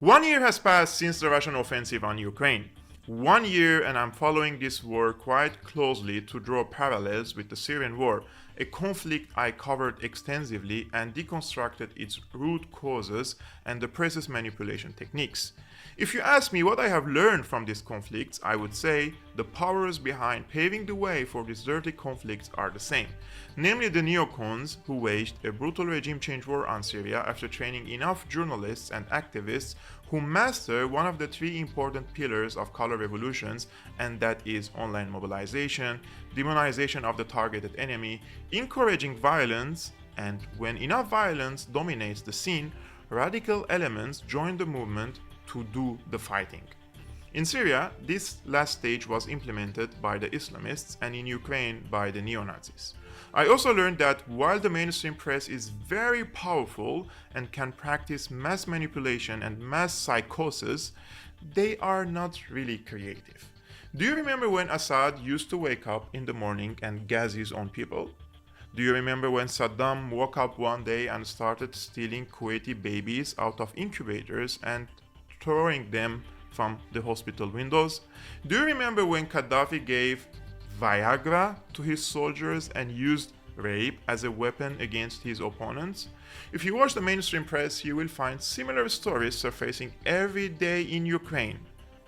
1 year has passed since the Russian offensive on Ukraine. 1 year, and I'm following this war quite closely to draw parallels with the Syrian war, a conflict I covered extensively and deconstructed its root causes and the press's manipulation techniques. If you ask me what I have learned from these conflicts, I would say the powers behind paving the way for these dirty conflicts are the same, namely the neocons who waged a brutal regime change war on Syria after training enough journalists and activists who master one of the three important pillars of color revolutions, and that is online mobilization, demonization of the targeted enemy, encouraging violence, and when enough violence dominates the scene, radical elements join the movement to do the fighting. In Syria, this last stage was implemented by the Islamists and in Ukraine by the neo-Nazis. I also learned that while the mainstream press is very powerful and can practice mass manipulation and mass psychosis, they are not really creative. Do you remember when Assad used to wake up in the morning and gas his own people? Do you remember when Saddam woke up one day and started stealing Kuwaiti babies out of incubators and throwing them from the hospital windows? Do you remember when Gaddafi gave Viagra to his soldiers and used rape as a weapon against his opponents? If you watch the mainstream press, you will find similar stories surfacing every day in Ukraine.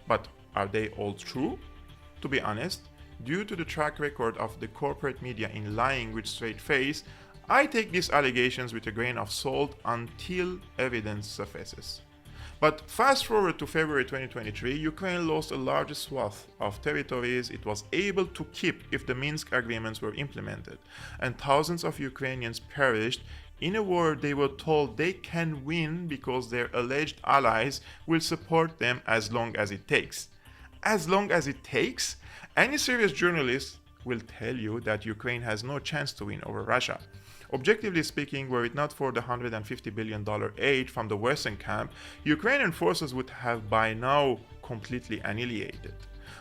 But are they all true? To be honest, due to the track record of the corporate media in lying with straight face, I take these allegations with a grain of salt until evidence surfaces. But fast forward to February 2023, Ukraine lost a large swath of territories it was able to keep if the Minsk agreements were implemented, and thousands of Ukrainians perished in a war they were told they can win because their alleged allies will support them as long as it takes. As long as it takes? Any serious journalist will tell you that Ukraine has no chance to win over Russia. Objectively speaking, were it not for the $150 billion aid from the Western camp, Ukrainian forces would have by now completely annihilated.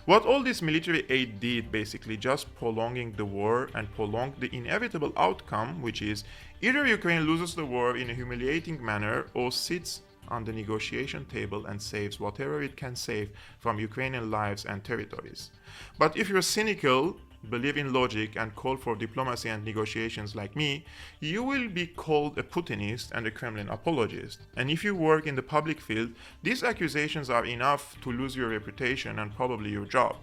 What all this military aid did, basically just prolonging the war and prolonged the inevitable outcome, which is either Ukraine loses the war in a humiliating manner or sits on the negotiation table and saves whatever it can save from Ukrainian lives and territories. But if you're cynical, believe in logic, and call for diplomacy and negotiations like me, you will be called a Putinist and a Kremlin apologist. And if you work in the public field, these accusations are enough to lose your reputation and probably your job.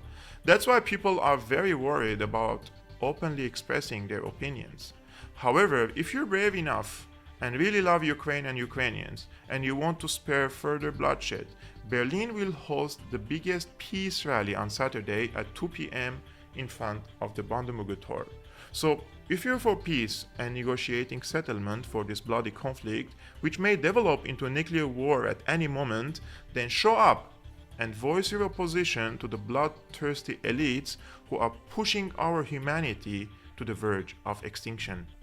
That's why people are very worried about openly expressing their opinions. However, if you're brave enough and really love Ukraine and Ukrainians, and you want to spare further bloodshed, Berlin will host the biggest peace rally on Saturday at 2 p.m. in front of the Brandenburger Tor. So, if you're for peace and negotiating settlement for this bloody conflict, which may develop into a nuclear war at any moment, then show up and voice your opposition to the bloodthirsty elites who are pushing our humanity to the verge of extinction.